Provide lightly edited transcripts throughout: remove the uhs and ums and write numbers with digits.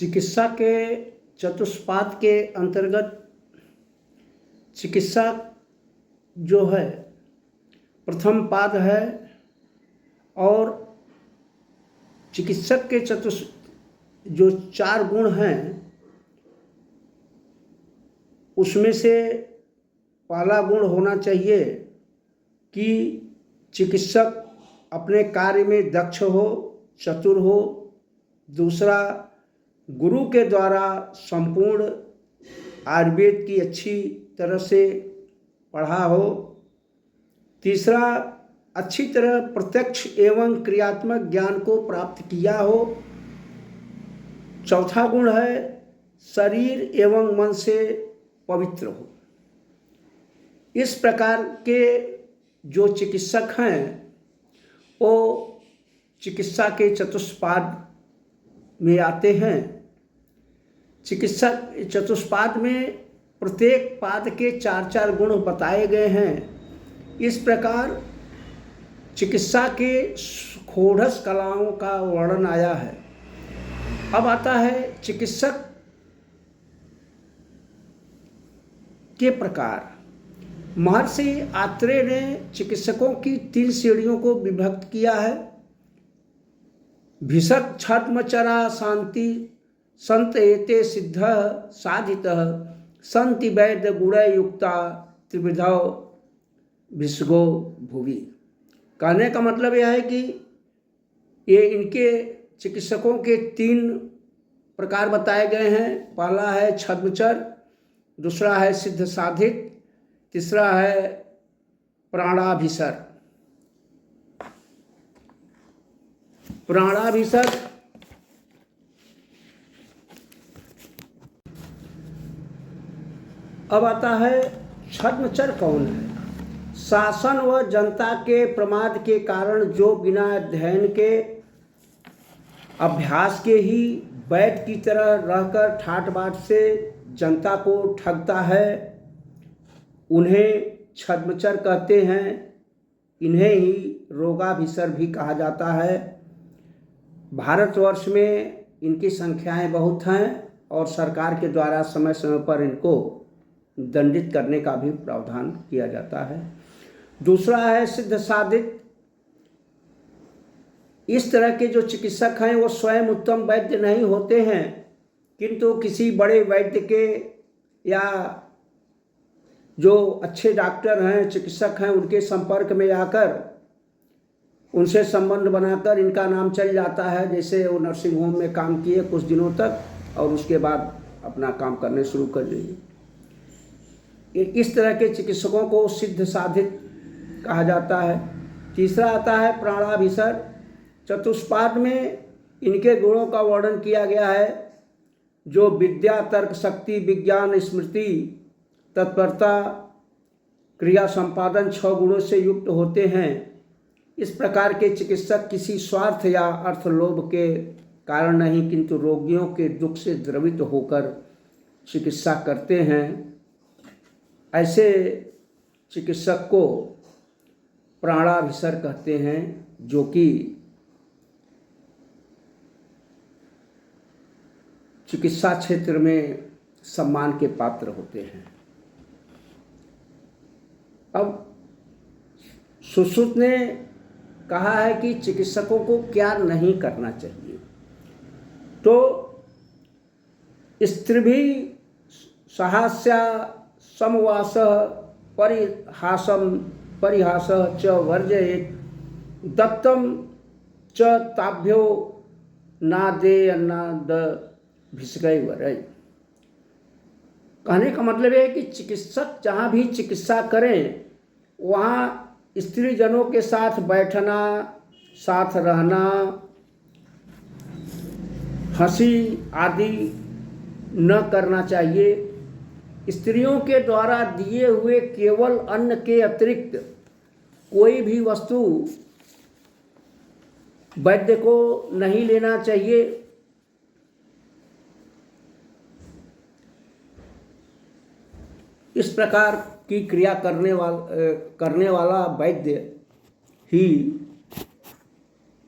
चिकित्सा के चतुष्पाद के अंतर्गत चिकित्सा जो है प्रथम पाद है और चिकित्सक के जो 4 गुण हैं उसमें से पहला गुण होना चाहिए कि चिकित्सक अपने कार्य में दक्ष हो, चतुर हो। दूसरा, गुरु के द्वारा संपूर्ण आयुर्वेद की अच्छी तरह से पढ़ा हो। तीसरा, अच्छी तरह प्रत्यक्ष एवं क्रियात्मक ज्ञान को प्राप्त किया हो। चौथा गुण है शरीर एवं मन से पवित्र हो। इस प्रकार के जो चिकित्सक हैं वो चिकित्सा के चतुष्पाद में आते हैं। चिकित्सक चतुष्पाद में प्रत्येक पाद के 4 गुण बताए गए हैं। इस प्रकार चिकित्सा के षोडश कलाओं का वर्णन आया है। अब आता है चिकित्सक के प्रकार। महर्षि आत्रेय ने चिकित्सकों की 3 श्रेणियों को विभक्त किया है। भिषक छद्मचरा शांति संत एते सिद्ध साधित संति वैद्य गुण युक्ता त्रिविधौ भिषगो भुवि। कहने का मतलब यह है कि ये इनके चिकित्सकों के 3 प्रकार बताए गए हैं। पहला है छद्मचर, दूसरा है सिद्ध साधित, तीसरा है प्राणाभिसर। प्राणाभिसर अब आता है छद्मचर कौन है। शासन व जनता के प्रमाद के कारण जो बिना अध्ययन के अभ्यास के ही वैद्य की तरह रहकर ठाट बाट से जनता को ठगता है, उन्हें छद्मचर कहते हैं। इन्हें ही रोगाभिसर भी कहा जाता है। भारतवर्ष में इनकी संख्याएं बहुत हैं और सरकार के द्वारा समय समय पर इनको दंडित करने का भी प्रावधान किया जाता है। दूसरा है सिद्ध साधित। इस तरह के जो चिकित्सक हैं वो स्वयं उत्तम वैद्य नहीं होते हैं, किंतु किसी बड़े वैद्य के या जो अच्छे डॉक्टर हैं, चिकित्सक हैं, उनके संपर्क में आकर उनसे संबंध बनाकर इनका नाम चल जाता है। जैसे वो नर्सिंग होम में काम किए कुछ दिनों तक और उसके बाद अपना काम करने शुरू कर दिए। इस तरह के चिकित्सकों को सिद्ध साधित कहा जाता है। तीसरा आता है प्राणाभिसर। चतुष्पाद में इनके गुणों का वर्णन किया गया है। जो विद्या, तर्क, शक्ति, विज्ञान, स्मृति, तत्परता, क्रिया संपादन 6 गुणों से युक्त होते हैं। इस प्रकार के चिकित्सक किसी स्वार्थ या अर्थ लोभ के कारण नहीं, किंतु रोगियों के दुख से द्रवित होकर चिकित्सा करते हैं। ऐसे चिकित्सक को प्राणाभिसर कहते हैं, जो कि चिकित्सा क्षेत्र में सम्मान के पात्र होते हैं। अब सुश्रुत ने कहा है कि चिकित्सकों को क्या नहीं करना चाहिए। तो स्त्रीभी सहास्या समवास परिहास च वर्जयेत् दत्तम च ताभ्यो नादे अन्नाद भिषगै वरै। कहने का मतलब है कि चिकित्सक जहाँ भी चिकित्सा करें वहाँ स्त्रीजनों के साथ बैठना, साथ रहना, हंसी आदि न करना चाहिए। स्त्रियों के द्वारा दिए हुए केवल अन्न के अतिरिक्त कोई भी वस्तु वैद्य को नहीं लेना चाहिए। इस प्रकार की क्रिया करने वाला वैद्य ही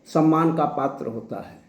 सम्मान का पात्र होता है।